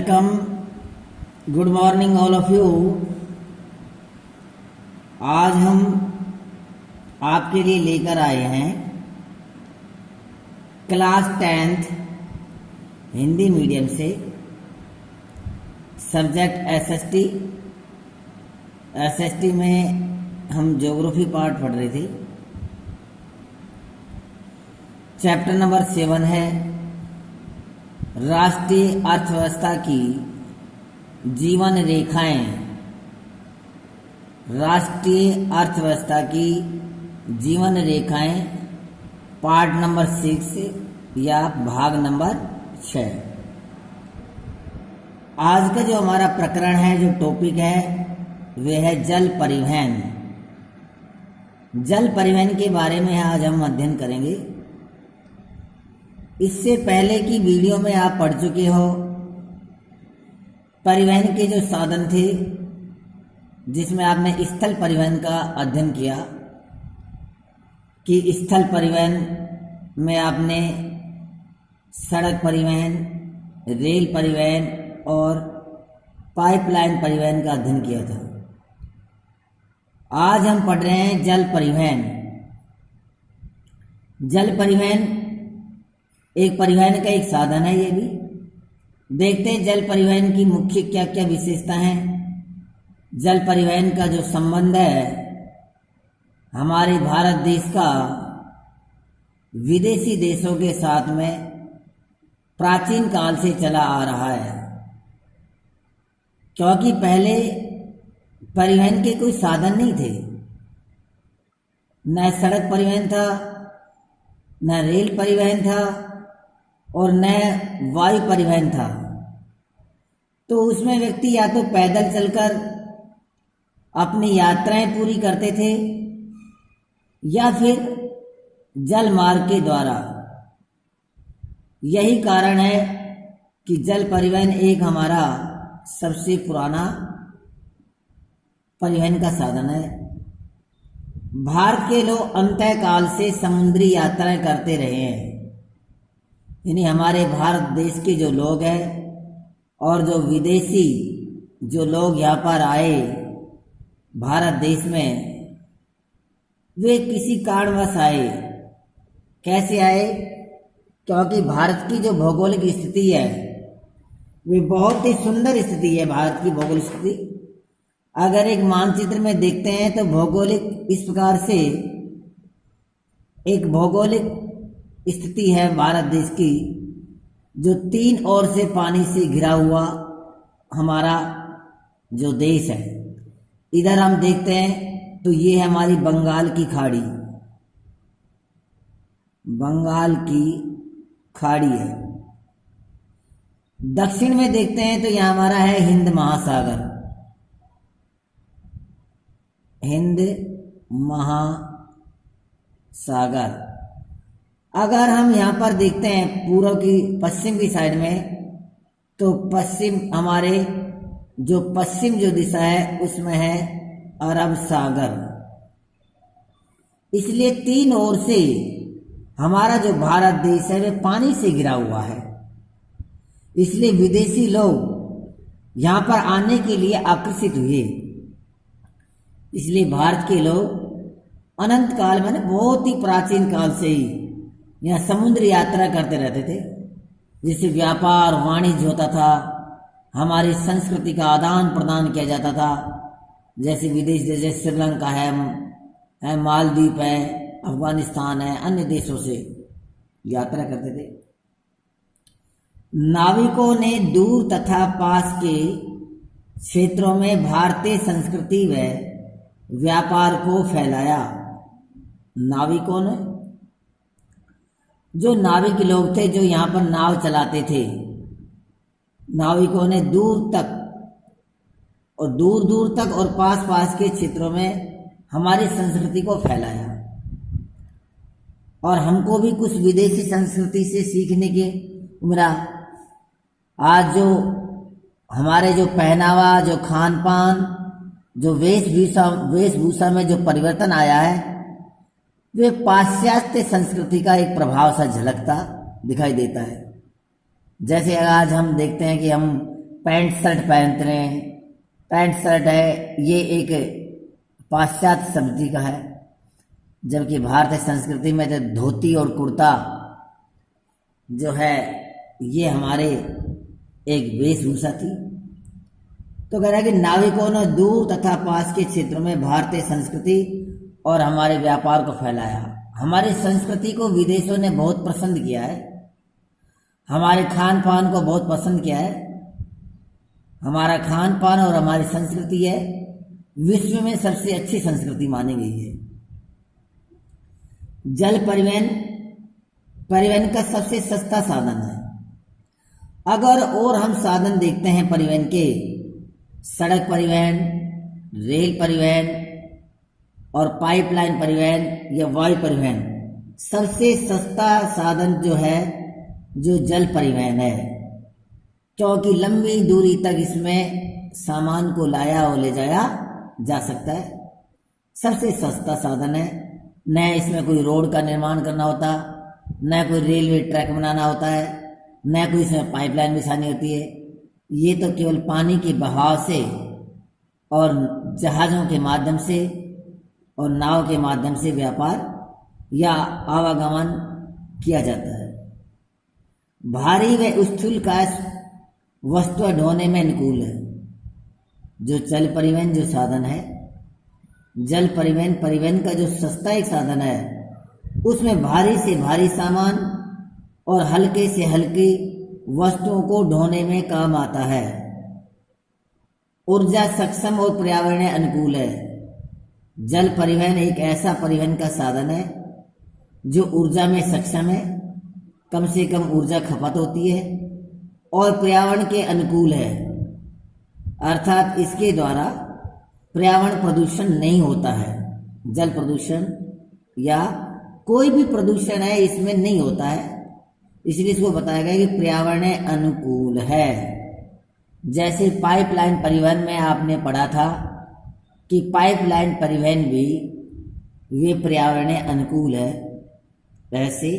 Welcome, good morning all of you. आज हम आपके लिए लेकर आए हैं क्लास 10th हिंदी मीडियम से सब्जेक्ट एसएसटी में हम ज्योग्राफी पार्ट पढ़ रहे थे। चैप्टर नंबर 7 है राष्ट्रीय अर्थव्यवस्था की जीवन रेखाएं। राष्ट्रीय अर्थव्यवस्था की जीवन रेखाएं पार्ट नंबर 6 या भाग नंबर 6। आज का जो हमारा प्रकरण है, जो टॉपिक है, वह है जल परिवहन। जल परिवहन के बारे में आज हम अध्ययन करेंगे। इससे पहले की वीडियो में आप पढ़ चुके हो परिवहन के जो साधन थे, जिसमें आपने स्थल परिवहन का अध्ययन किया कि स्थल परिवहन में आपने सड़क परिवहन, रेल परिवहन और पाइपलाइन परिवहन का अध्ययन किया था। आज हम पढ़ रहे हैं जल परिवहन। जल परिवहन एक परिवहन का एक साधन है। ये भी देखते हैं जल परिवहन की मुख्य क्या क्या विशेषता हैं। जल परिवहन का जो संबंध है हमारे भारत देश का विदेशी देशों के साथ में प्राचीन काल से चला आ रहा है, क्योंकि पहले परिवहन के कोई साधन नहीं थे। न सड़क परिवहन था, न रेल परिवहन था और न वायु परिवहन था। तो उसमें व्यक्ति या तो पैदल चलकर अपनी यात्राएं पूरी करते थे या फिर जल मार्ग के द्वारा। यही कारण है कि जल परिवहन एक हमारा सबसे पुराना परिवहन का साधन है। भारत के लोग अंतःकाल से समुद्री यात्राएं करते रहे हैं। यानी हमारे भारत देश के जो लोग हैं और जो विदेशी जो लोग यहाँ पर आए भारत देश में, वे किसी कारणवश आए। कैसे आए? क्योंकि भारत की जो भौगोलिक स्थिति है वे बहुत ही सुंदर स्थिति है। भारत की भौगोलिक स्थिति अगर एक मानचित्र में देखते हैं तो भौगोलिक इस प्रकार से एक भौगोलिक स्थिति है भारत देश की, जो 3 ओर से पानी से घिरा हुआ हमारा जो देश है। इधर हम देखते हैं तो ये है हमारी बंगाल की खाड़ी। बंगाल की खाड़ी है। दक्षिण में देखते हैं तो यह हमारा है हिंद महासागर। हिंद महासागर। अगर हम यहाँ पर देखते हैं पूर्व की पश्चिम की साइड में, तो पश्चिम हमारे जो पश्चिम जो दिशा है उसमें है अरब सागर। इसलिए 3 ओर से हमारा जो भारत देश है वह पानी से घिरा हुआ है। इसलिए विदेशी लोग यहाँ पर आने के लिए आकर्षित हुए। इसलिए भारत के लोग अनंत काल में, बहुत ही प्राचीन काल से ही यहाँ समुद्र यात्रा करते रहते थे, जिससे व्यापार वाणिज्य होता था। हमारी संस्कृति का आदान प्रदान किया जाता था। जैसे विदेश जैसे श्रीलंका है, मालदीव है, अफगानिस्तान है, अन्य देशों से यात्रा करते थे। नाविकों ने दूर तथा पास के क्षेत्रों में भारतीय संस्कृति व व्यापार को फैलाया। नाविकों ने, जो नाविक लोग थे जो यहाँ पर नाव चलाते थे, नाविकों ने दूर दूर तक और पास पास के क्षेत्रों में हमारी संस्कृति को फैलाया। और हमको भी कुछ विदेशी संस्कृति से सीखने की मिला। आज जो हमारे जो पहनावा, जो खान पान, जो वेशभूषा में जो परिवर्तन आया है, वे पाश्चात्य संस्कृति का एक प्रभाव सा झलकता दिखाई देता है। जैसे आज हम देखते हैं कि हम पैंट शर्ट पहनते हैं। पैंट शर्ट है ये एक पाश्चात्य सभ्यता का है, जबकि भारतीय संस्कृति में तो धोती और कुर्ता जो है ये हमारे एक वेशभूषा थी। तो कह रहा है कि नाविकों ने दूर तथा पास के क्षेत्रों में भारतीय संस्कृति और हमारे व्यापार को फैलाया। हमारी संस्कृति को विदेशों ने बहुत पसंद किया है, हमारे खान पान को बहुत पसंद किया है। हमारा खान पान और हमारी संस्कृति है विश्व में सबसे अच्छी संस्कृति मानी गई है। जल परिवहन का सबसे सस्ता साधन है। अगर और हम साधन देखते हैं परिवहन के, सड़क परिवहन, रेल परिवहन और पाइपलाइन परिवहन या वायु परिवहन, सबसे सस्ता साधन जो है जो जल परिवहन है, क्योंकि लंबी दूरी तक इसमें सामान को लाया और ले जाया जा सकता है। सबसे सस्ता साधन है, न इसमें कोई रोड का निर्माण करना होता, न कोई रेलवे ट्रैक बनाना होता है, न कोई इसमें पाइपलाइन बिछानी होती है। ये तो केवल पानी के बहाव से और जहाज़ों के माध्यम से और नाव के माध्यम से व्यापार या आवागमन किया जाता है। भारी व स्थूलकाय वस्तुएं ढोने में अनुकूल है। जो जल परिवहन जो साधन है, जल परिवहन का जो सस्ता एक साधन है, उसमें भारी से भारी सामान और हल्के से हल्की वस्तुओं को ढोने में काम आता है। ऊर्जा सक्षम और पर्यावरण अनुकूल है। जल परिवहन एक ऐसा परिवहन का साधन है जो ऊर्जा में सक्षम है, कम से कम ऊर्जा खपत होती है और पर्यावरण के अनुकूल है, अर्थात इसके द्वारा पर्यावरण प्रदूषण नहीं होता है। जल प्रदूषण या कोई भी प्रदूषण है इसमें नहीं होता है, इसलिए इसको बताया गया कि पर्यावरण अनुकूल है। जैसे पाइपलाइन परिवहन में आपने पढ़ा था कि पाइपलाइन परिवहन भी वे पर्यावरण अनुकूल है, ऐसे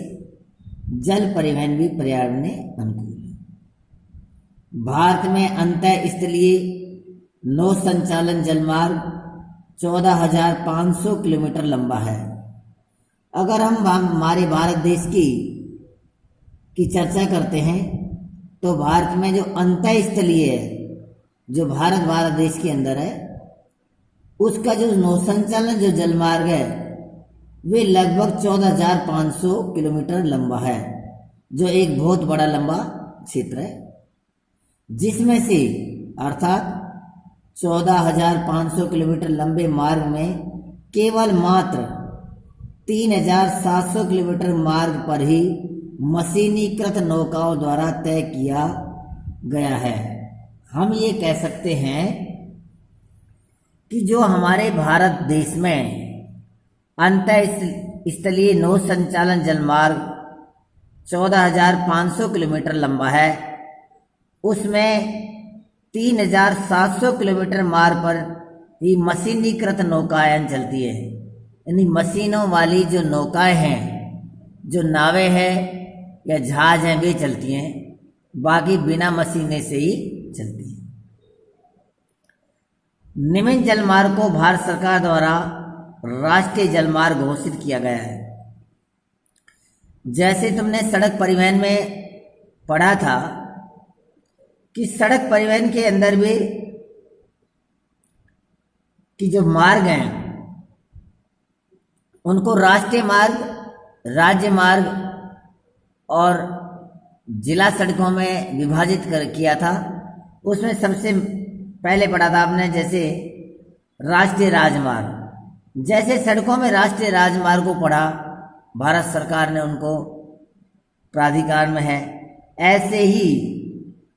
जल परिवहन भी पर्यावरण अनुकूल है। भारत में अंतःस्थलीय नौ संचालन जलमार्ग 14,500 किलोमीटर लंबा है। अगर हम हमारे भारत देश की चर्चा करते हैं तो भारत में जो अंतःस्थलीय है, जो भारत देश के अंदर है, उसका जो नौसंचालन जो जलमार्ग है वे लगभग 14,500 किलोमीटर लंबा है, जो एक बहुत बड़ा लंबा क्षेत्र है, जिसमें से अर्थात 14,500 किलोमीटर लंबे मार्ग में केवल मात्र 3,700 किलोमीटर मार्ग पर ही मशीनीकृत नौकाओं द्वारा तय किया गया है। हम ये कह सकते हैं कि जो हमारे भारत देश में अंतःस्थलीय नौ संचालन जलमार्ग 14,500 किलोमीटर लंबा है, उसमें 3,700 किलोमीटर मार्ग पर ही मशीनीकृत नौकायन चलती है, यानी मशीनों वाली जो नौकाएं हैं, जो नावें हैं या जहाज हैं, वे चलती हैं, बाकी बिना मशीने से ही चलती हैं। निम्न जलमार्ग को भारत सरकार द्वारा राष्ट्रीय जलमार्ग घोषित किया गया है। जैसे तुमने सड़क परिवहन में पढ़ा था कि सड़क परिवहन के अंदर भी कि जो मार्ग हैं उनको राष्ट्रीय मार्ग, राज्य मार्ग और जिला सड़कों में विभाजित किया था। उसमें सबसे पहले पढ़ा था आपने जैसे राष्ट्रीय राजमार्ग। जैसे सड़कों में राष्ट्रीय राजमार्ग को पढ़ा, भारत सरकार ने उनको प्राधिकार में है, ऐसे ही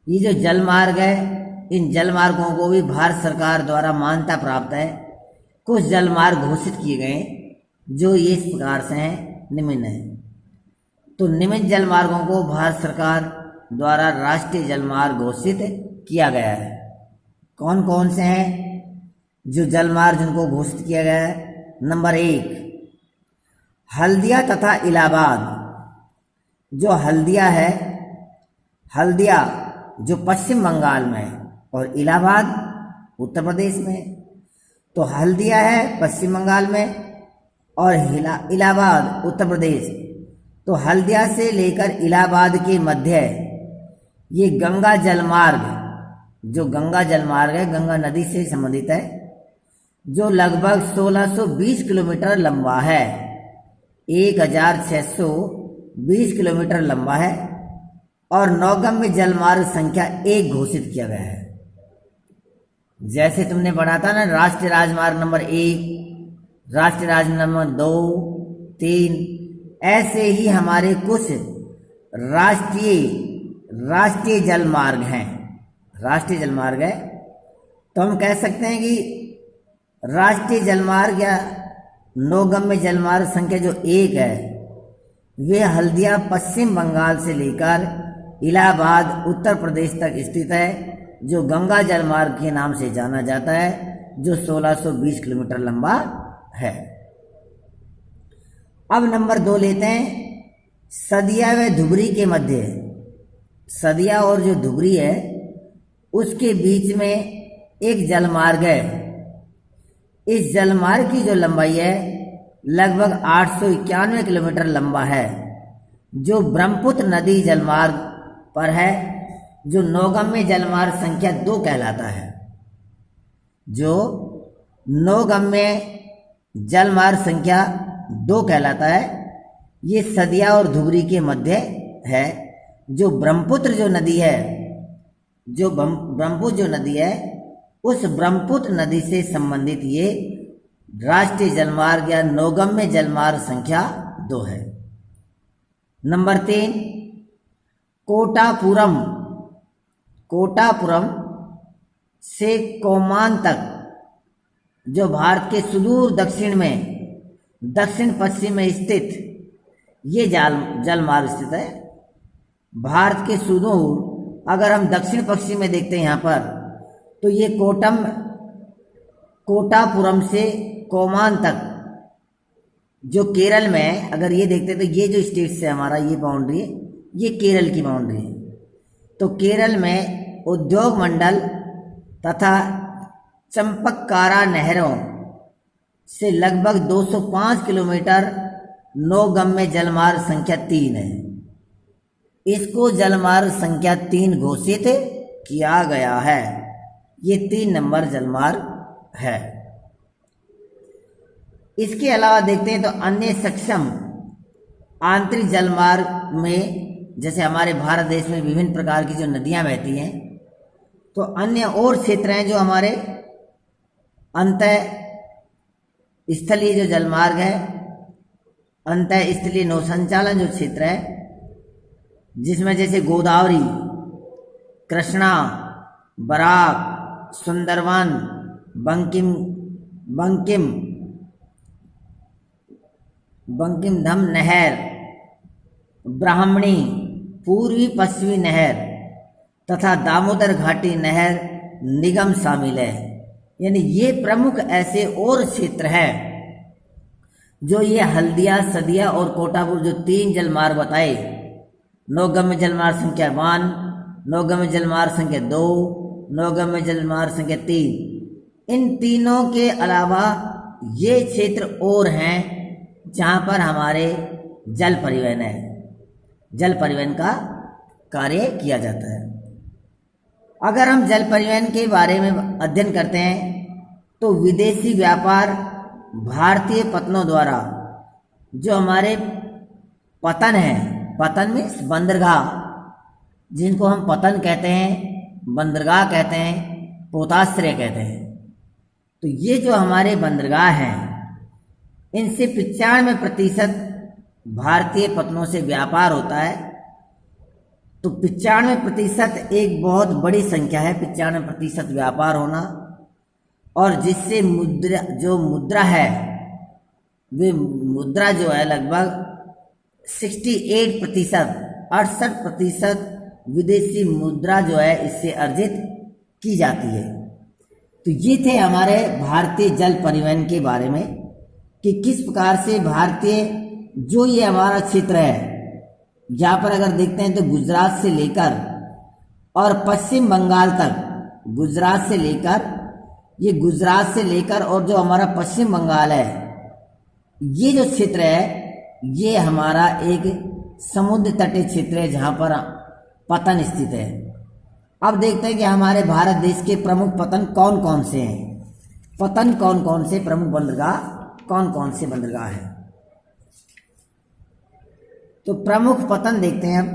ये जो जलमार्ग है, इन जलमार्गों को भी भारत सरकार द्वारा मान्यता प्राप्त है। कुछ जलमार्ग घोषित किए गए जो ये इस प्रकार से हैं, निम्न है। तो निम्न जलमार्गों को भारत सरकार द्वारा राष्ट्रीय जलमार्ग घोषित किया गया है। कौन कौन से हैं जो जलमार्ग जिनको घोषित किया गया है? नंबर 1, हल्दिया तथा इलाहाबाद। जो हल्दिया है, हल्दिया जो पश्चिम बंगाल में है, और इलाहाबाद उत्तर प्रदेश में। तो हल्दिया है पश्चिम बंगाल में और इलाहाबाद उत्तर प्रदेश। तो हल्दिया से लेकर इलाहाबाद के मध्य ये गंगा जलमार्ग, जो गंगा जलमार्ग है, गंगा नदी से संबंधित है, जो लगभग 1620 किलोमीटर लंबा है, 1620 किलोमीटर लंबा है और नौगम्य जलमार्ग संख्या 1 घोषित किया गया है। जैसे तुमने पढ़ा था ना, राष्ट्रीय राजमार्ग नंबर 1, राष्ट्रीय राजमार्ग नंबर 2, 3, ऐसे ही हमारे कुछ राष्ट्रीय जलमार्ग हैं, राष्ट्रीय जलमार्ग है। तो हम कह सकते हैं कि राष्ट्रीय जलमार्ग या नौगम्य जलमार्ग संख्या जो 1 है, वे हल्दिया पश्चिम बंगाल से लेकर इलाहाबाद उत्तर प्रदेश तक स्थित है, जो गंगा जलमार्ग के नाम से जाना जाता है, जो 1620 किलोमीटर लंबा है। अब नंबर 2 लेते हैं, सदिया व धुबरी के मध्य। सदिया और जो धुबरी है उसके बीच में एक जलमार्ग है। इस जलमार्ग की जो लंबाई है लगभग 891 किलोमीटर लंबा है, जो ब्रह्मपुत्र नदी जलमार्ग पर है, जो नौगम्य जलमार्ग संख्या 2 कहलाता है। जो नौगम्य जलमार्ग संख्या 2 कहलाता है, ये सदिया और धुबरी के मध्य है। जो ब्रह्मपुत्र जो नदी है, जो ब्रह्मपुत्र जो नदी है, उस ब्रह्मपुत्र नदी से संबंधित ये राष्ट्रीय जलमार्ग या नौगम्य जलमार्ग संख्या 2 है। नंबर 3, कोटापुरम। कोटापुरम से कोमान तक, जो भारत के सुदूर दक्षिण में दक्षिण पश्चिम में स्थित ये जलमार्ग स्थित है। भारत के सुदूर, अगर हम दक्षिण पश्चिम में देखते हैं यहाँ पर, तो ये कोटापुरम से कोमान तक, जो केरल में, अगर ये देखते हैं तो ये जो स्टेट से हमारा ये बाउंड्री है, ये केरल की बाउंड्री है। तो केरल में उद्योग मंडल तथा चंपक्कारा नहरों से लगभग 205 किलोमीटर नौगम्य जलमार्ग संख्या 3 है। इसको जलमार्ग संख्या 3 घोषित किया गया है। ये 3 नंबर जलमार्ग है। इसके अलावा देखते हैं तो अन्य सक्षम आंतरिक जलमार्ग में, जैसे हमारे भारत देश में विभिन्न प्रकार की जो नदियां बहती हैं, तो अन्य और क्षेत्र हैं जो हमारे अंतः स्थलीय जो जलमार्ग है, अंतः स्थलीय नौसंचालन जो क्षेत्र है, जिसमें जैसे गोदावरी, कृष्णा, बराक, सुंदरवन, बंकिम-धम नहर, ब्राह्मणी, पूर्वी पश्चिमी नहर तथा दामोदर घाटी नहर निगम शामिल है। यानी ये प्रमुख ऐसे और क्षेत्र हैं जो ये हल्दिया, सदिया और कोटापुर जो 3 जलमार्ग बताए, नौगम्य जलमार्ग संख्या 1, नौगम्य जलमार्ग संख्या 2, नौगम्य जलमार्ग संख्या 3, इन तीनों के अलावा ये क्षेत्र और हैं जहाँ पर हमारे जल परिवहन है, जल परिवहन का कार्य किया जाता है। अगर हम जल परिवहन के बारे में अध्ययन करते हैं तो विदेशी व्यापार भारतीय पत्तनों द्वारा, जो हमारे पतन है, पतन मीन्स बंदरगाह, जिनको हम पतन कहते हैं, बंदरगाह कहते हैं, पोताश्रय कहते हैं, तो ये जो हमारे बंदरगाह हैं, इनसे 95% भारतीय पत्तनों से व्यापार होता है। तो 95% एक बहुत बड़ी संख्या है, 95% व्यापार होना, और जिससे मुद्रा है, वे मुद्रा जो है लगभग 68% विदेशी मुद्रा जो है इससे अर्जित की जाती है। तो ये थे हमारे भारतीय जल परिवहन के बारे में कि किस प्रकार से भारतीय जो ये हमारा क्षेत्र है, यहाँ पर अगर देखते हैं तो गुजरात से लेकर और पश्चिम बंगाल तक गुजरात से लेकर, ये गुजरात से लेकर और जो हमारा पश्चिम बंगाल है, ये जो क्षेत्र है ये हमारा एक समुद्र तटीय क्षेत्र है जहाँ पर पतन स्थित है। अब देखते हैं कि हमारे भारत देश के प्रमुख पतन कौन कौन से हैं। पतन कौन कौन से प्रमुख बंदरगाह, कौन कौन से बंदरगाह हैं। तो प्रमुख पतन देखते हैं हम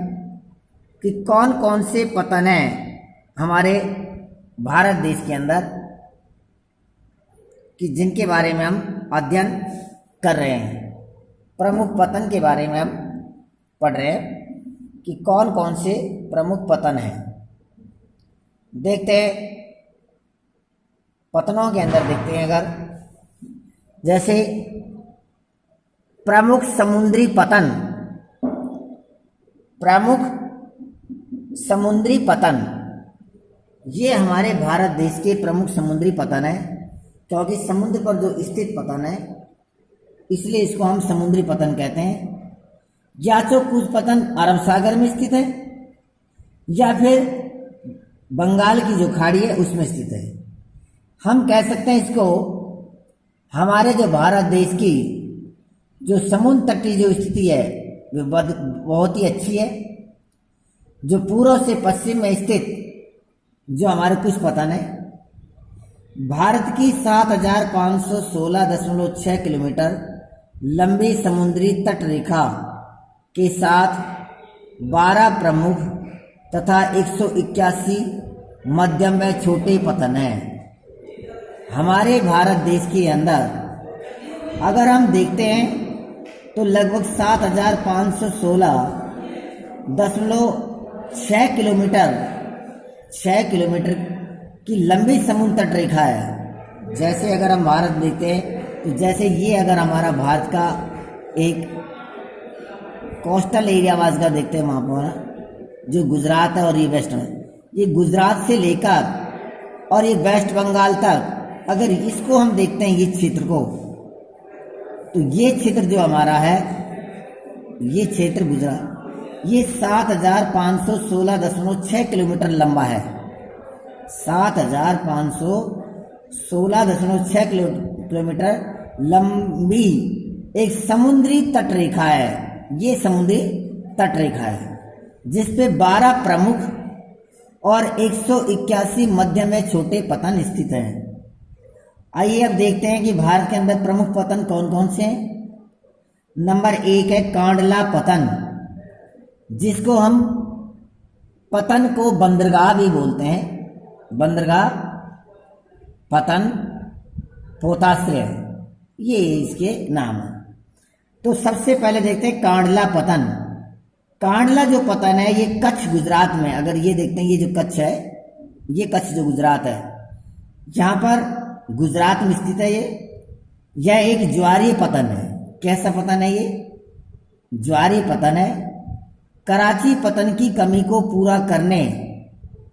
कि कौन कौन से पतन हैं हमारे भारत देश के अंदर, कि जिनके बारे में हम अध्ययन कर रहे हैं। प्रमुख पतन के बारे में हम पढ़ रहे हैं कि कौन कौन से प्रमुख पतन हैं। देखते हैं पतनों के अंदर, देखते हैं अगर जैसे प्रमुख समुद्री पतन, प्रमुख समुद्री पतन, ये हमारे भारत देश के प्रमुख समुद्री पतन है, क्योंकि समुद्र पर जो स्थित पतन है इसलिए इसको हम समुद्री पतन कहते हैं। या तो कुछ पतन अरब सागर में स्थित है या फिर बंगाल की जो खाड़ी है उसमें स्थित है। हम कह सकते हैं इसको, हमारे जो भारत देश की जो समुद्र तटीय जो स्थिति है वो बहुत ही अच्छी है। जो पूर्व से पश्चिम में स्थित जो हमारे कुछ पतन है, भारत की 7516.6 किलोमीटर लंबी समुद्री तट रेखा के साथ 12 प्रमुख तथा 181 मध्यम व छोटे पतन हैं। हमारे भारत देश के अंदर अगर हम देखते हैं तो लगभग 7516.6 किलोमीटर 6 किलोमीटर की लंबी समुद्र तट रेखा है। जैसे अगर हम भारत देखते हैं तो जैसे ये अगर हमारा भारत का एक कोस्टल एरिया वाज का देखते हैं, वहाँ पर जो गुजरात है और ये वेस्ट में, ये गुजरात से लेकर और ये वेस्ट बंगाल तक अगर इसको हम देखते हैं ये क्षेत्र को, तो ये क्षेत्र जो हमारा है, ये क्षेत्र गुजरात, ये 7516.6 किलोमीटर लंबा है। 7516.6 किलोमीटर लंबी एक समुद्री तट रेखा है। ये समुद्री तट रेखा है जिसपे 12 प्रमुख और 181 मध्यम व छोटे पतन स्थित हैं। आइए अब देखते हैं कि भारत के अंदर प्रमुख पतन कौन कौन से हैं। नंबर 1 है कांडला पतन, जिसको हम पतन को बंदरगाह भी बोलते हैं। बंदरगाह, पतन, पोताश्रय, ये इसके नाम है। तो सबसे पहले देखते हैं कांडला पतन। कांडला जो पतन है ये कच्छ गुजरात में, अगर ये देखते हैं ये जो कच्छ है, ये कच्छ जो गुजरात है, यहाँ पर गुजरात में स्थित है। यह एक ज्वारीय पतन है। कैसा पतन है ये? ज्वारीय पतन है। कराची पतन की कमी को पूरा करने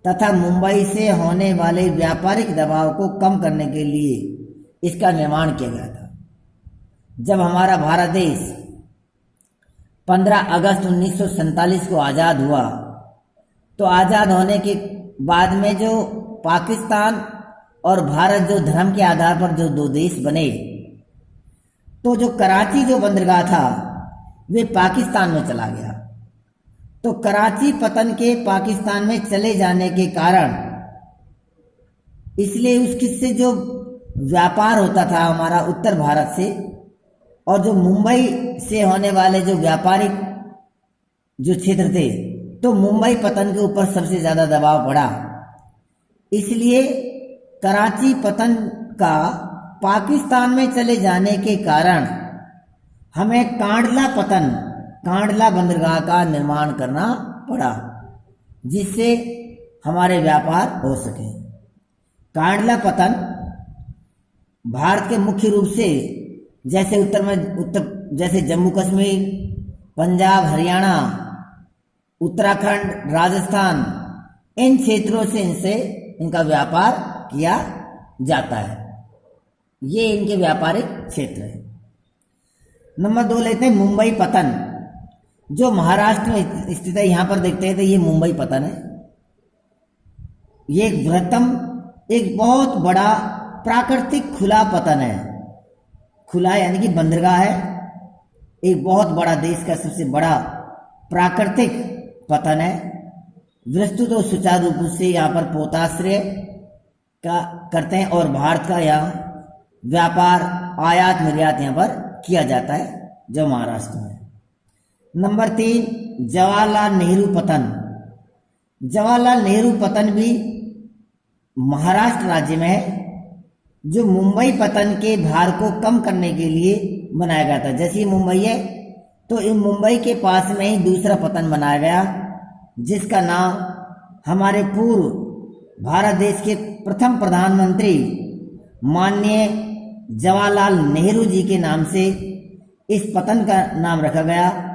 तथा मुंबई से होने वाले व्यापारिक दबाव को कम करने के लिए इसका निर्माण किया गया था। जब हमारा भारत देश 15 अगस्त 1947 को आज़ाद हुआ, तो आज़ाद होने के बाद में जो पाकिस्तान और भारत जो धर्म के आधार पर जो दो देश बने, तो जो कराची जो बंदरगाह था वे पाकिस्तान में चला गया। तो कराची पतन के पाकिस्तान में चले जाने के कारण इसलिए उसकी से जो व्यापार होता था हमारा उत्तर भारत से और जो मुंबई से होने वाले जो व्यापारिक जो क्षेत्र थे, तो मुंबई पतन के ऊपर सबसे ज़्यादा दबाव पड़ा। इसलिए कराची पतन का पाकिस्तान में चले जाने के कारण हमें कांडला पतन, कांडला बंदरगाह का निर्माण करना पड़ा, जिससे हमारे व्यापार हो सके। कांडला पतन भारत के मुख्य रूप से जैसे जैसे जम्मू कश्मीर, पंजाब, हरियाणा, उत्तराखंड, राजस्थान, इन क्षेत्रों से इनका व्यापार किया जाता है। ये इनके व्यापारिक क्षेत्र है। नंबर 2 लेते हैं मुंबई पतन, जो महाराष्ट्र में स्थित है। यहाँ पर देखते हैं तो ये मुंबई पतन है। ये एक बृहत्तम, एक बहुत बड़ा प्राकृतिक खुला पतन है। खुला यानी कि बंदरगाह है, एक बहुत बड़ा देश का सबसे बड़ा प्राकृतिक पतन है। वस्तु तो सुचारू रूप से यहाँ पर पोताश्रय का करते हैं और भारत का यहाँ व्यापार आयात निर्यात यहाँ पर किया जाता है, जो महाराष्ट्र में। नंबर 3, जवाहरलाल नेहरू पतन। जवाहरलाल नेहरू पतन भी महाराष्ट्र राज्य में है, जो मुंबई पतन के भार को कम करने के लिए बनाया गया था। जैसे मुंबई है तो इन मुंबई के पास में ही दूसरा पतन बनाया गया, जिसका नाम हमारे पूर्व भारत देश के प्रथम प्रधानमंत्री माननीय जवाहरलाल नेहरू जी के नाम से इस पतन का नाम रखा गया।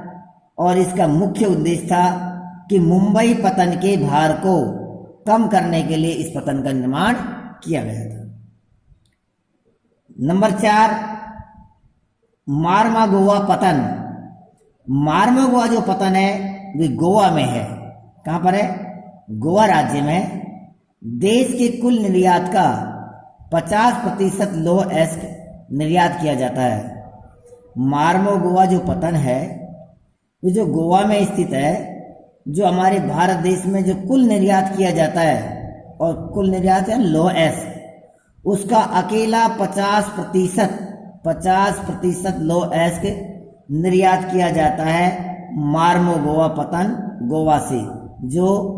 और इसका मुख्य उद्देश्य था कि मुंबई पतन के भार को कम करने के लिए इस पतन का निर्माण किया गया था। नंबर 4, मार्मागोवा पतन। मार्मागोवा जो पतन है वे गोवा में है। कहाँ पर है? गोवा राज्य में। देश के कुल निर्यात का 50% लौह अयस्क निर्यात किया जाता है। मार्मागोवा जो पतन है वो जो गोवा में स्थित है, जो हमारे भारत देश में जो कुल निर्यात किया जाता है, और कुल निर्यात है लौह अयस्क, उसका अकेला 50% लौह अयस्क निर्यात किया जाता है मार्मागोवा पतन गोवा से, जो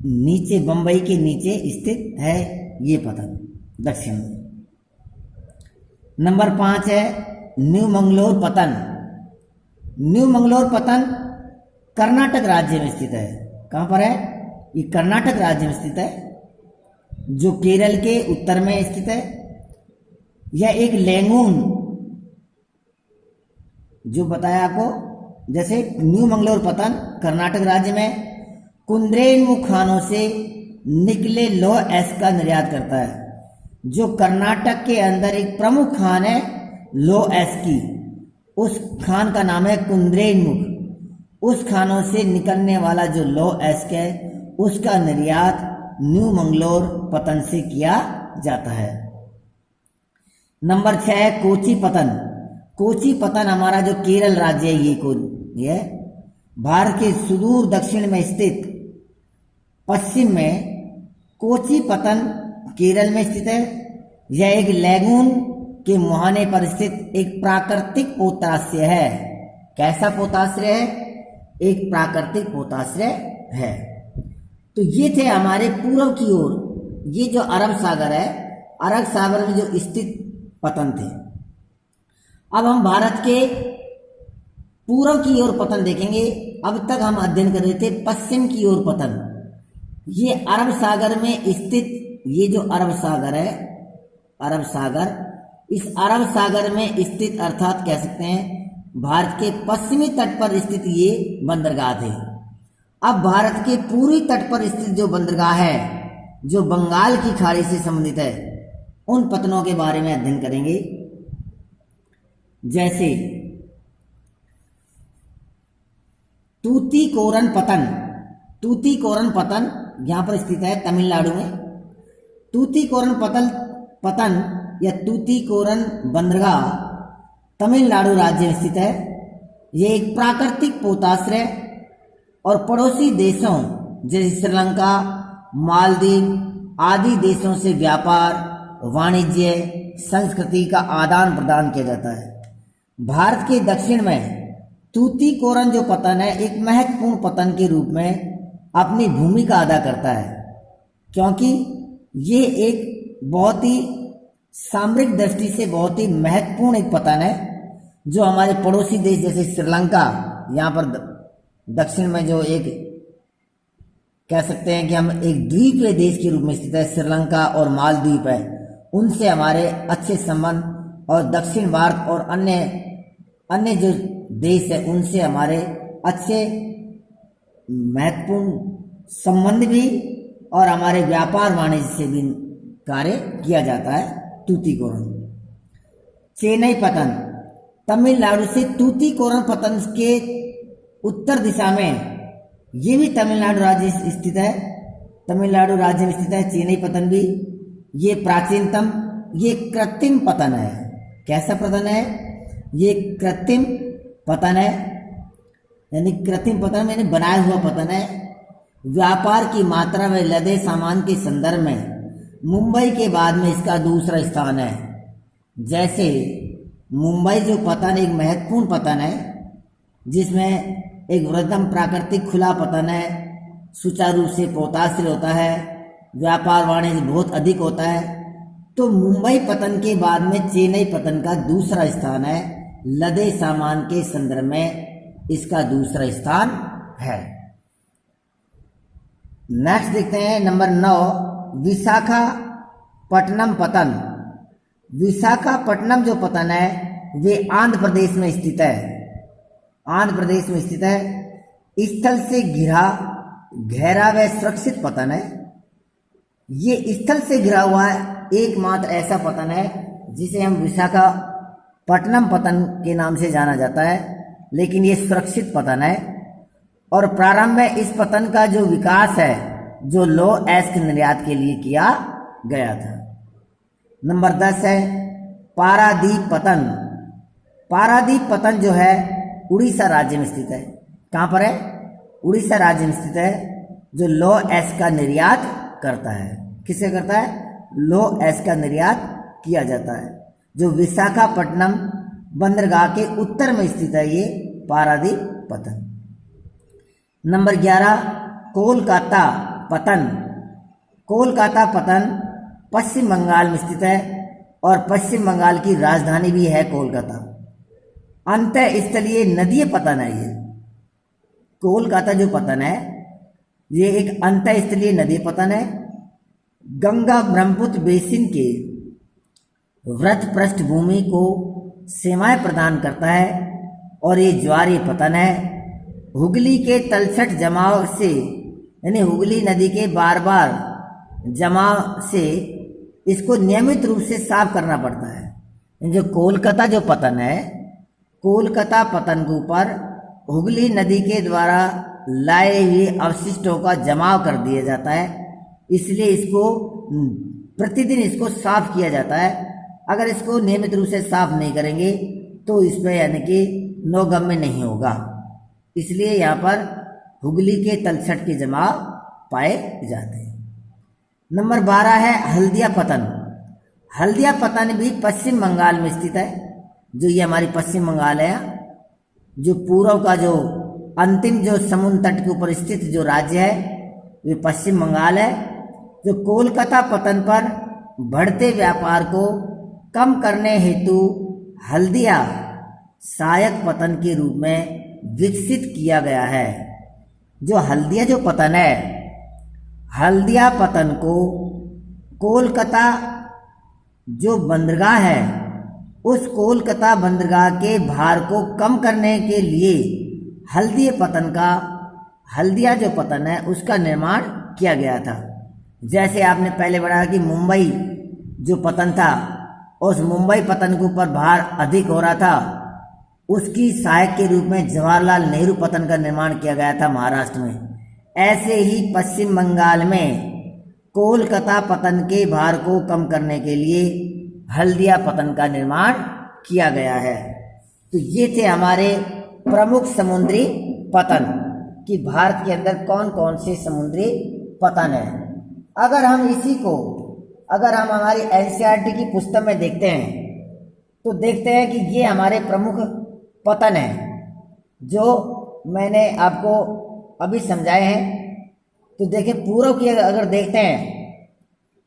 नीचे बंबई के नीचे स्थित है ये पतन दक्षिण में। नंबर 5 है न्यू मंगलोर पतन। न्यू मंगलोर पतन कर्नाटक राज्य में स्थित है। कहाँ पर है? ये कर्नाटक राज्य में स्थित है, जो केरल के उत्तर में स्थित है। यह एक लैंगून, जो बताया आपको, जैसे न्यू मंगलोर पतन कर्नाटक राज्य में कुंद्रेनमुख खानों से निकले लौह अयस्क का निर्यात करता है, जो कर्नाटक के अंदर एक प्रमुख खान है लौह अयस्क की। उस खान का नाम है कुंद्रेनमुख। उस खानों से निकलने वाला जो लौह अयस्क है उसका निर्यात न्यू मंगलोर पतन से किया जाता है। नंबर 6 है कोची पतन। कोची पतन हमारा जो केरल राज्य है, ये भारत के सुदूर दक्षिण में स्थित पश्चिम में कोची पतन केरल में स्थित है। यह एक लैगून के मुहाने पर स्थित एक प्राकृतिक पोताश्रय है। कैसा पोताश्रय है? एक प्राकृतिक पोताश्रय है। तो ये थे हमारे पूर्व की ओर, ये जो अरब सागर है, अरब सागर में जो स्थित पतन थे। अब हम भारत के पूर्व की ओर पतन देखेंगे। अब तक हम अध्ययन कर रहे थे पश्चिम की ओर पतन। ये अरब सागर में स्थित, ये जो अरब सागर है, अरब सागर, इस अरब सागर में स्थित अर्थात कह सकते हैं भारत के पश्चिमी तट पर स्थित ये बंदरगाह थे। अब भारत के पूर्वी तट पर स्थित जो बंदरगाह है, जो बंगाल की खाड़ी से संबंधित है, उन पतनों के बारे में अध्ययन करेंगे। जैसे तूतीकोरन पतन। तूतीकोरन पतन यहां पर स्थित है तमिलनाडु में। तूतीकोरन पतन या तूतीकोरन बंदरगाह तमिलनाडु राज्य में स्थित है। यह एक प्राकृतिक पोताश्रय और पड़ोसी देशों जैसे श्रीलंका, मालदीव आदि देशों से व्यापार, वाणिज्य, संस्कृति का आदान प्रदान किया जाता है। भारत के दक्षिण में तूतीकोरन जो पतन है एक महत्वपूर्ण पतन के रूप में अपनी भूमिका अदा करता है, क्योंकि ये एक बहुत ही सामरिक दृष्टि से बहुत ही महत्वपूर्ण एक पतन है, जो हमारे पड़ोसी देश जैसे श्रीलंका, यहाँ पर दक्षिण में जो एक कह सकते हैं कि हम एक द्वीपीय देश के रूप में स्थित है, श्रीलंका और मालदीव है, उनसे हमारे अच्छे संबंध, और दक्षिण भारत और अन्य जो देश है उनसे हमारे अच्छे महत्वपूर्ण संबंध भी, और हमारे व्यापार वाणिज्य से भी कार्य किया जाता है। तूतीकोरन। चेन्नई पतन। तमिलनाडु से तूतीकोरन पतन के उत्तर दिशा में, ये भी तमिलनाडु राज्य स्थित है, तमिलनाडु राज्य में स्थित है। चेन्नई पतन भी ये प्राचीनतम, ये कृत्रिम पतन है। कैसा पतन है? ये कृत्रिम पतन है, यानी कृत्रिम पतन यानी बनाया हुआ पतन है। व्यापार की मात्रा में लदे सामान के संदर्भ में मुंबई के बाद में इसका दूसरा स्थान है। जैसे मुंबई जो पतन एक महत्वपूर्ण पतन है, जिसमें एक वृद्धम प्राकृतिक खुला पतन है, सुचारू रूप से पोताश्रय होता है, व्यापार वाणिज्य बहुत अधिक होता है। तो मुंबई पतन के बाद में चेन्नई पतन का दूसरा स्थान है। लदे सामान के संदर्भ में इसका दूसरा स्थान है। नेक्स्ट देखते हैं नंबर 9, विशाखापट्टनम पतन। विशाखापट्टनम जो पतन है वे आंध्र प्रदेश में स्थित है। आंध्र प्रदेश में स्थित है। स्थल से घिरा गहरा व सुरक्षित पतन है। ये स्थल से घिरा हुआ है एकमात्र ऐसा पतन है जिसे हम विशाखापट्टनम पतन के नाम से जाना जाता है, लेकिन ये सुरक्षित पतन है। और प्रारंभ में इस पतन का जो विकास है जो लौह अयस्क निर्यात के लिए किया गया था। नंबर 10 है पारादीप पतन। पारादीप पतन जो है उड़ीसा राज्य में स्थित है। कहाँ पर है? उड़ीसा राज्य में स्थित है, जो लौह अयस्क का निर्यात करता है। किसे करता है? लौह अयस्क का निर्यात किया जाता है, जो विशाखापट्टनम बंदरगाह के उत्तर में स्थित है ये पारादीप पतन। नंबर 11 कोलकाता पतन। कोलकाता पतन पश्चिम बंगाल में स्थित है और पश्चिम बंगाल की राजधानी भी है कोलकाता। अंतःस्थलीय नदीय पतन है ये। कोलकाता जो पतन है ये एक अंतःस्थलीय नदी पतन है। गंगा ब्रह्मपुत्र बेसिन के वृत्त पृष्ठभूमि को सीमाएं प्रदान करता है और ये ज्वारीय पतन है। हुगली के तलछट जमाव से, यानी हुगली नदी के बार बार जमाव से इसको नियमित रूप से साफ करना पड़ता है। जो कोलकाता जो पतन है, कोलकाता पतन के ऊपर हुगली नदी के द्वारा लाए हुए अवशिष्टों का जमाव कर दिया जाता है, इसलिए इसको प्रतिदिन इसको साफ किया जाता है। अगर इसको नियमित रूप से साफ नहीं करेंगे तो इसमें यानी कि नौगम्य नहीं होगा, इसलिए यहाँ पर हुगली के तलछट के जमाव पाए जाते हैं। नंबर 12 है हल्दिया पतन। हल्दिया पतन भी पश्चिम बंगाल में स्थित है। जो ये हमारी पश्चिम बंगाल है, जो पूर्व का जो अंतिम जो समुद्र तट के ऊपर स्थित जो राज्य है वे पश्चिम बंगाल है। जो कोलकाता पतन पर बढ़ते व्यापार को कम करने हेतु हल्दिया सहायक पतन के रूप में विकसित किया गया है। जो हल्दिया जो पतन है, हल्दिया पतन को कोलकाता जो बंदरगाह है उस कोलकाता बंदरगाह के भार को कम करने के लिए हल्दिया जो पतन है उसका निर्माण किया गया था। जैसे आपने पहले बढ़ाया कि मुंबई जो पतन था, उस मुंबई पतन के ऊपर भार अधिक हो रहा था, उसकी सहायक के रूप में जवाहरलाल नेहरू पतन का निर्माण किया गया था महाराष्ट्र में। ऐसे ही पश्चिम बंगाल में कोलकाता पतन के भार को कम करने के लिए हल्दिया पतन का निर्माण किया गया है। तो ये थे हमारे प्रमुख समुद्री पतन कि भारत के अंदर कौन कौन से समुद्री पतन है। अगर हम हमारी एनसीईआरटी की पुस्तक में देखते हैं तो देखते हैं कि ये हमारे प्रमुख पतन है जो मैंने आपको अभी समझाए हैं। तो देखिए पूर्व की अगर देखते हैं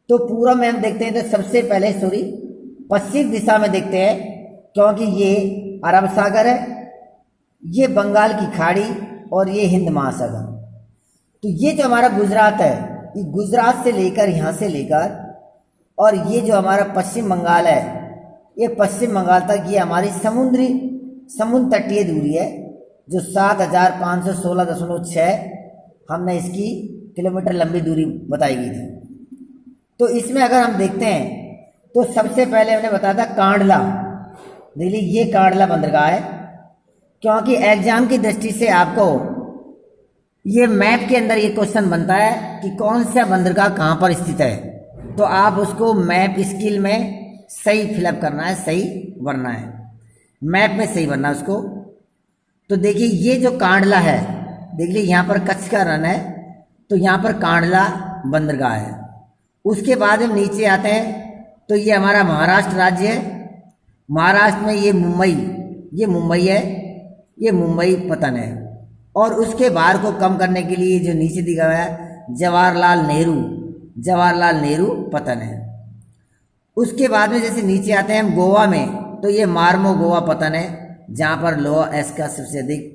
तो पूर्व में हम देखते हैं तो सबसे पहले पश्चिम दिशा में देखते हैं, क्योंकि ये अरब सागर है, ये बंगाल की खाड़ी और ये हिंद महासागर। तो ये जो हमारा गुजरात है, ये गुजरात से लेकर यहाँ से लेकर और ये जो हमारा पश्चिम बंगाल है, ये पश्चिम बंगाल तक ये हमारी समुद्र तटीय दूरी है जो 7516.6 हमने इसकी किलोमीटर लंबी दूरी बताई गई थी। तो इसमें अगर हम देखते हैं तो सबसे पहले हमने बताया था कांडला। देखिए ये कांडला बंदरगाह है, क्योंकि एग्जाम की दृष्टि से आपको ये मैप के अंदर ये क्वेश्चन बनता है कि कौन सा बंदरगाह कहाँ पर स्थित है, तो आप उसको मैप स्किल में सही फिलअप करना है, सही भरना है, मैप में सही भरना है उसको। तो देखिए ये जो कांडला है, देख लीजिए यहाँ पर कच्छ का रन है, तो यहाँ पर कांडला बंदरगाह है। उसके बाद हम नीचे आते हैं तो ये हमारा महाराष्ट्र राज्य है। महाराष्ट्र में ये मुंबई है, ये मुंबई पतन है। और उसके भार को कम करने के लिए जो नीचे दिखा हुआ है जवाहरलाल नेहरू पतन है। उसके बाद में जैसे नीचे आते हैं हम गोवा में, तो ये मार्मो गोवा पतन है, जहाँ पर लोहा एस का सबसे अधिक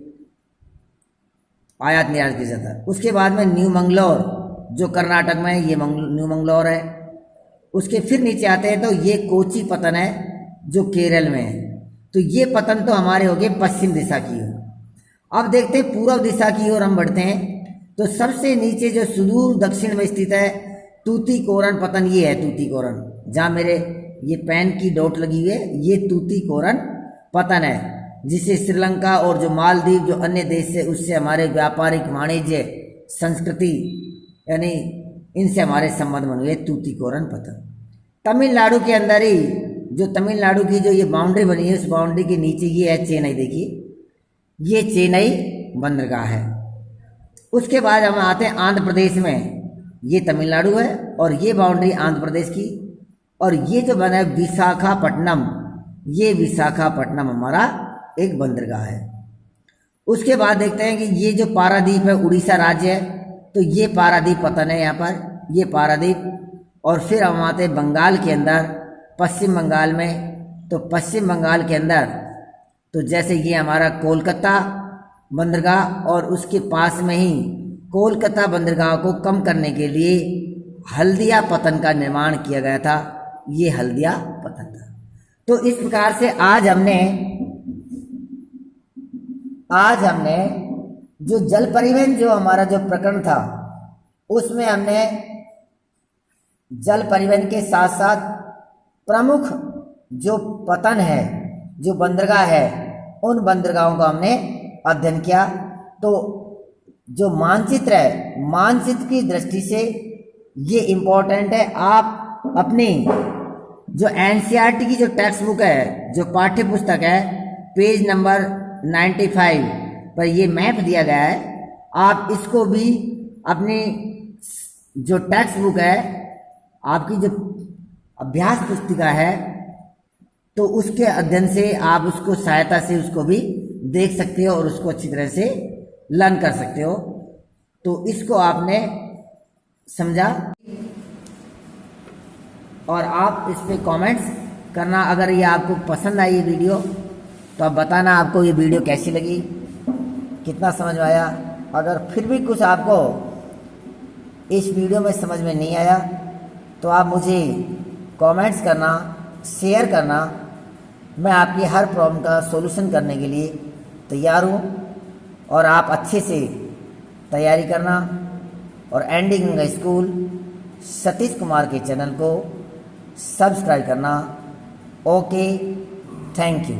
आयात निर्यात किया जाता है। उसके बाद में न्यू मंगलोर जो कर्नाटक में है, ये न्यू मंगलोर है। उसके फिर नीचे आते हैं तो ये कोची पतन है जो केरल में है। तो ये पतन तो हमारे हो गए पश्चिम दिशा की ओर। अब देखते हैं पूर्व दिशा की ओर हम बढ़ते हैं, तो सबसे नीचे जो सुदूर दक्षिण में स्थित है तूतीकोरन पतन, ये है तूतीकोरन, जहाँ मेरे ये पेन की डॉट लगी हुई है, ये तूतीकोरन पतन है, जिसे श्रीलंका और जो मालदीव जो अन्य देश है उससे हमारे व्यापारिक वाणिज्य संस्कृति यानी इनसे हमारे संबंध बन हुए। तूतीकोरन पतन तमिलनाडु के अंदर ही, जो तमिलनाडु की जो ये बाउंड्री बनी है उस बाउंड्री के नीचे ये है चेन्नई, देखिए ये चेन्नई बंदरगाह है। उसके बाद हम आते हैं आंध्र प्रदेश में, ये तमिलनाडु है और ये बाउंड्री आंध्र प्रदेश की। और ये जो बना है विशाखापट्टनम, ये विशाखापट्टनम हमारा एक बंदरगाह है। उसके बाद देखते हैं कि ये जो पारादीप है उड़ीसा राज्य है, तो ये पारादीप पतन है यहाँ पर, ये पारादीप। और फिर हम आते हैं बंगाल के अंदर, पश्चिम बंगाल में, तो पश्चिम बंगाल के अंदर तो जैसे ये हमारा कोलकाता बंदरगाह, और उसके पास में ही कोलकाता बंदरगाह को कम करने के लिए हल्दिया पतन का निर्माण किया गया था, ये हल्दिया पतन था। तो इस प्रकार से आज हमने जो जल परिवहन जो हमारा जो प्रकरण था उसमें हमने जल परिवहन के साथ साथ प्रमुख जो पतन है, जो बंदरगाह है, उन बंदरगाहों का हमने अध्ययन किया। तो जो मानचित्र है, मानचित्र की दृष्टि से ये इम्पोर्टेंट है। आप अपनी जो एनसीईआरटी की जो टेक्स्ट बुक है, जो पाठ्य पुस्तक है, पेज नंबर 95 पर ये मैप दिया गया है, आप इसको भी अपनी जो टेक्स्ट बुक है, आपकी जो अभ्यास पुस्तिका है, तो उसके अध्ययन से आप उसको सहायता से उसको भी देख सकते हो और उसको अच्छी तरह से लर्न कर सकते हो। तो इसको आपने समझा और आप इस पे कमेंट्स करना। अगर ये आपको पसंद आई ये वीडियो तो आप बताना आपको ये वीडियो कैसी लगी, कितना समझ में आया। अगर फिर भी कुछ आपको इस वीडियो में समझ में नहीं आया तो आप मुझे कमेंट्स करना, शेयर करना। मैं आपकी हर प्रॉब्लम का सॉल्यूशन करने के लिए तैयार हूँ और आप अच्छे से तैयारी करना। और एंडिंग स्कूल सतीश कुमार के चैनल को सब्सक्राइब करना। Okay, thank you.